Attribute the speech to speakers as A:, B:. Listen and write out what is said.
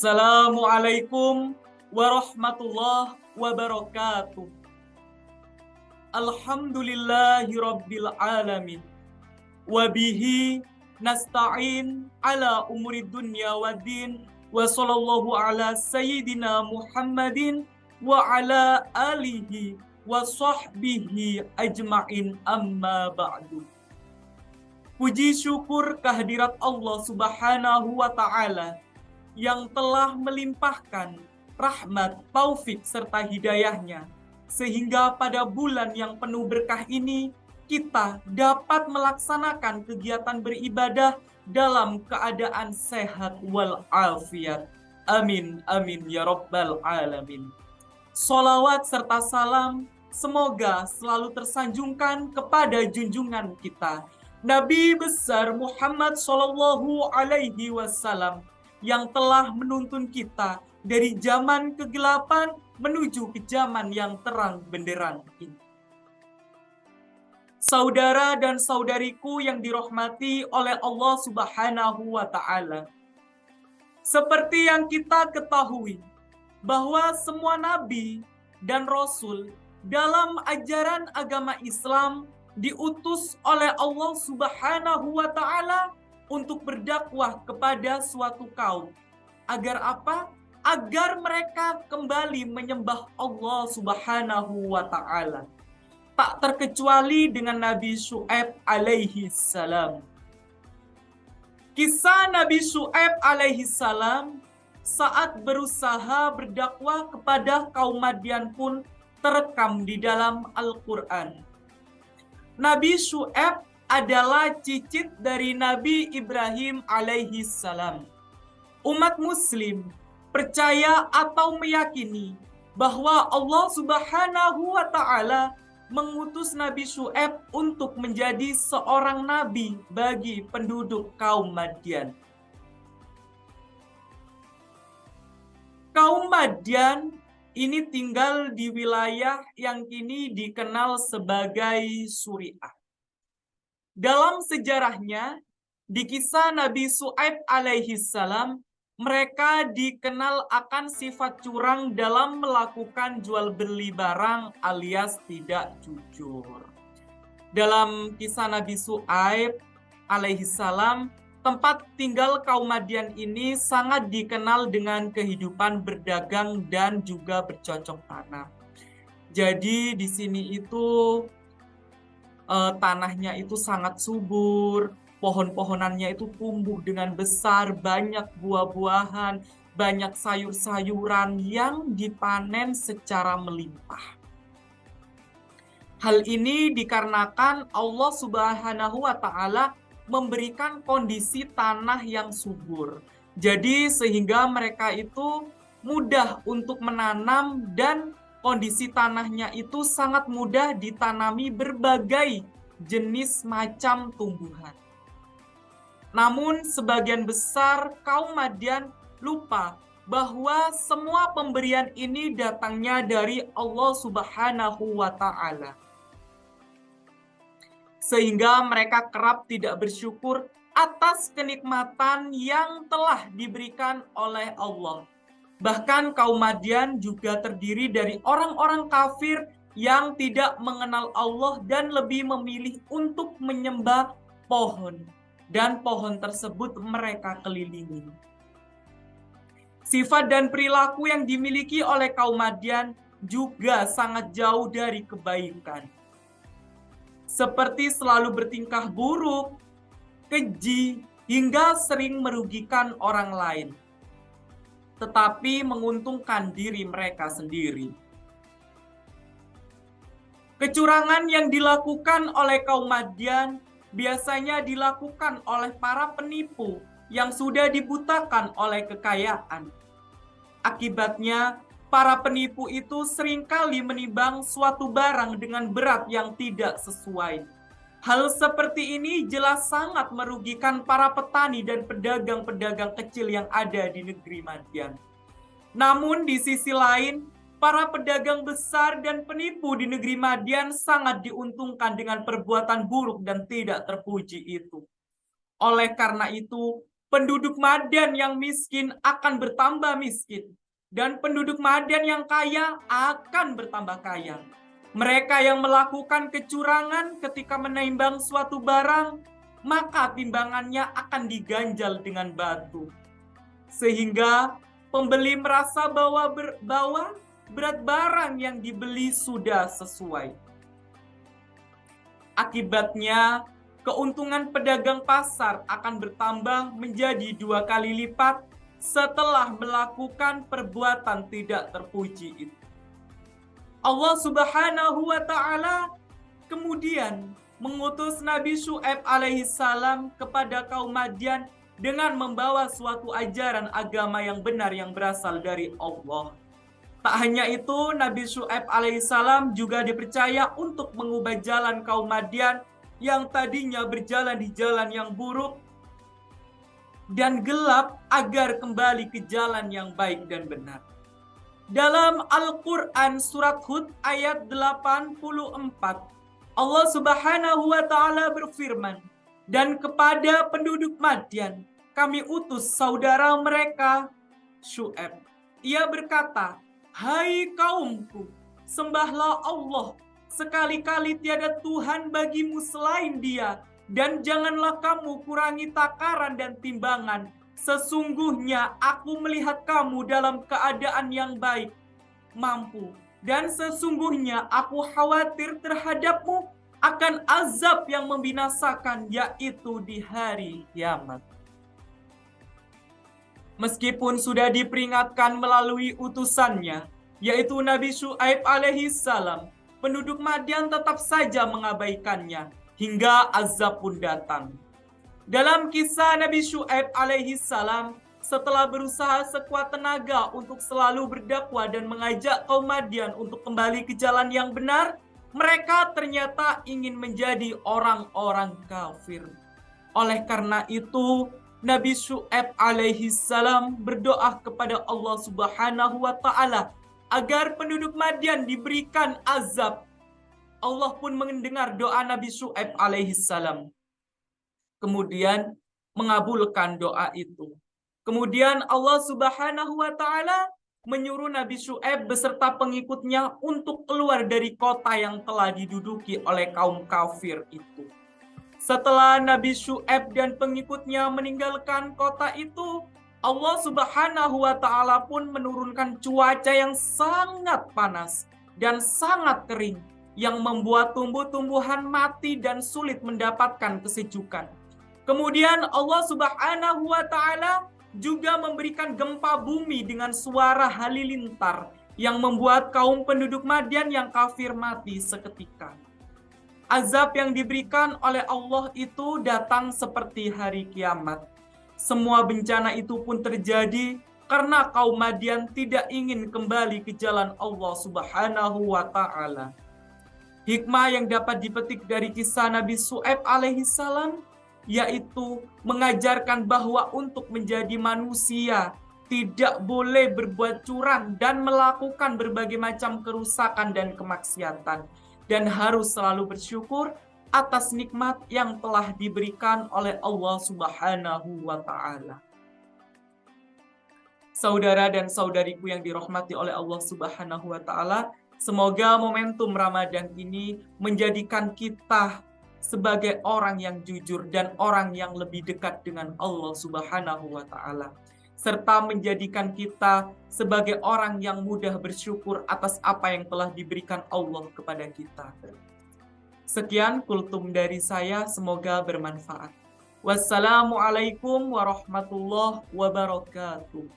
A: Assalamualaikum warahmatullahi wabarakatuh. Alhamdulillahi rabbil alamin. Wabihi nasta'in ala umuri dunya waddin. Wa sallallahu ala sayyidina Muhammadin wa ala alihi wa sahbihi ajma'in, amma ba'du. Puji syukur kehadirat Allah subhanahu wa ta'ala yang telah melimpahkan rahmat, taufik, serta hidayahnya, sehingga pada bulan yang penuh berkah ini, kita dapat melaksanakan kegiatan beribadah dalam keadaan sehat walafiat. Amin, amin, ya Rabbal Alamin. Salawat serta salam semoga selalu tersanjungkan kepada junjungan kita, Nabi besar Muhammad Sallallahu Alaihi Wasallam, yang telah menuntun kita dari zaman kegelapan menuju ke zaman yang terang benderang ini. Saudara dan saudariku yang dirahmati oleh Allah Subhanahu wa Ta'ala, seperti yang kita ketahui bahwa semua nabi dan rasul dalam ajaran agama Islam diutus oleh Allah Subhanahu wa Ta'ala untuk berdakwah kepada suatu kaum. Agar apa? Agar mereka kembali menyembah Allah Subhanahu wa Ta'ala. Tak terkecuali dengan Nabi Syu'aib alaihi salam. Kisah Nabi Syu'aib alaihi salam saat berusaha berdakwah kepada kaum Madian pun terekam di dalam Al-Quran. Nabi Syu'aib adalah cicit dari Nabi Ibrahim alaihi salam. Umat muslim percaya atau meyakini bahwa Allah Subhanahu wa Ta'ala mengutus Nabi Syu'aib untuk menjadi seorang nabi bagi penduduk kaum Madian. Kaum Madian ini tinggal di wilayah yang kini dikenal sebagai Suriah. Dalam sejarahnya, di kisah Nabi Syu'aib alaihi salam, mereka dikenal akan sifat curang dalam melakukan jual beli barang alias tidak jujur. Dalam kisah Nabi Syu'aib alaihi salam, tempat tinggal kaum Madian ini sangat dikenal dengan kehidupan berdagang dan juga bercocok tanam. Jadi di sini itu tanahnya itu sangat subur, pohon-pohonannya itu tumbuh dengan besar, banyak buah-buahan, banyak sayur-sayuran yang dipanen secara melimpah. Hal ini dikarenakan Allah Subhanahu wa Ta'ala memberikan kondisi tanah yang subur. Jadi sehingga mereka itu mudah untuk menanam dan kondisi tanahnya itu sangat mudah ditanami berbagai jenis macam tumbuhan. Namun sebagian besar kaum Madian lupa bahwa semua pemberian ini datangnya dari Allah Subhanahu wa Ta'ala. Sehingga mereka kerap tidak bersyukur atas kenikmatan yang telah diberikan oleh Allah. Bahkan kaum Madian juga terdiri dari orang-orang kafir yang tidak mengenal Allah dan lebih memilih untuk menyembah pohon. Dan pohon tersebut mereka kelilingi. Sifat dan perilaku yang dimiliki oleh kaum Madian juga sangat jauh dari kebaikan. Seperti selalu bertingkah buruk, keji, hingga sering merugikan orang lain, tetapi menguntungkan diri mereka sendiri. Kecurangan yang dilakukan oleh kaum Madian biasanya dilakukan oleh para penipu yang sudah dibutakan oleh kekayaan. Akibatnya, para penipu itu seringkali menimbang suatu barang dengan berat yang tidak sesuai. Hal seperti ini jelas sangat merugikan para petani dan pedagang-pedagang kecil yang ada di negeri Madian. Namun di sisi lain, para pedagang besar dan penipu di negeri Madian sangat diuntungkan dengan perbuatan buruk dan tidak terpuji itu. Oleh karena itu, penduduk Madian yang miskin akan bertambah miskin, dan penduduk Madian yang kaya akan bertambah kaya. Mereka yang melakukan kecurangan ketika menimbang suatu barang, maka timbangannya akan diganjal dengan batu. Sehingga pembeli merasa bahwa berat barang yang dibeli sudah sesuai. Akibatnya, keuntungan pedagang pasar akan bertambah menjadi 2 kali lipat setelah melakukan perbuatan tidak terpuji itu. Allah Subhanahu wa Ta'ala kemudian mengutus Nabi Syu'aib alaihissalam kepada kaum Madian dengan membawa suatu ajaran agama yang benar yang berasal dari Allah. Tak hanya itu, Nabi Syu'aib alaihissalam juga dipercaya untuk mengubah jalan kaum Madian yang tadinya berjalan di jalan yang buruk dan gelap agar kembali ke jalan yang baik dan benar. Dalam Al-Quran surat Hud ayat 84, Allah Subhanahu wa Ta'ala berfirman, "Dan kepada penduduk Madian kami utus saudara mereka Syu'aib. Ia berkata, 'Hai kaumku, sembahlah Allah, sekali-kali tiada Tuhan bagimu selain Dia, dan janganlah kamu kurangi takaran dan timbangan. Sesungguhnya aku melihat kamu dalam keadaan yang baik, mampu, dan sesungguhnya aku khawatir terhadapmu akan azab yang membinasakan, yaitu di hari kiamat.'" Meskipun sudah diperingatkan melalui utusannya, yaitu Nabi Syu'aib alaihissalam, penduduk Madian tetap saja mengabaikannya hingga azab pun datang. Dalam kisah Nabi Syu'aib alaihissalam, setelah berusaha sekuat tenaga untuk selalu berdakwah dan mengajak kaum Madian untuk kembali ke jalan yang benar, mereka ternyata ingin menjadi orang-orang kafir. Oleh karena itu, Nabi Syu'aib alaihissalam berdoa kepada Allah Subhanahu wa Ta'ala agar penduduk Madian diberikan azab. Allah pun mendengar doa Nabi Syu'aib alaihissalam, kemudian mengabulkan doa itu. Kemudian Allah Subhanahu wa Ta'ala menyuruh Nabi Syu'aib beserta pengikutnya untuk keluar dari kota yang telah diduduki oleh kaum kafir itu. Setelah Nabi Syu'aib dan pengikutnya meninggalkan kota itu, Allah Subhanahu wa Ta'ala pun menurunkan cuaca yang sangat panas dan sangat kering yang membuat tumbuh-tumbuhan mati dan sulit mendapatkan kesejukan. Kemudian Allah Subhanahu wa Ta'ala juga memberikan gempa bumi dengan suara halilintar yang membuat kaum penduduk Madian yang kafir mati seketika. Azab yang diberikan oleh Allah itu datang seperti hari kiamat. Semua bencana itu pun terjadi karena kaum Madian tidak ingin kembali ke jalan Allah Subhanahu wa Ta'ala. Hikmah yang dapat dipetik dari kisah Nabi Syu'aib alaihissalam yaitu mengajarkan bahwa untuk menjadi manusia tidak boleh berbuat curang dan melakukan berbagai macam kerusakan dan kemaksiatan, dan harus selalu bersyukur atas nikmat yang telah diberikan oleh Allah Subhanahu wa Ta'ala. Saudara dan saudariku yang dirahmati oleh Allah Subhanahu wa Ta'ala, semoga momentum Ramadan ini menjadikan kita sebagai orang yang jujur dan orang yang lebih dekat dengan Allah Subhanahu wa Ta'ala, serta menjadikan kita sebagai orang yang mudah bersyukur atas apa yang telah diberikan Allah kepada kita. Sekian kultum dari saya, semoga bermanfaat. Wassalamualaikum warahmatullahi wabarakatuh.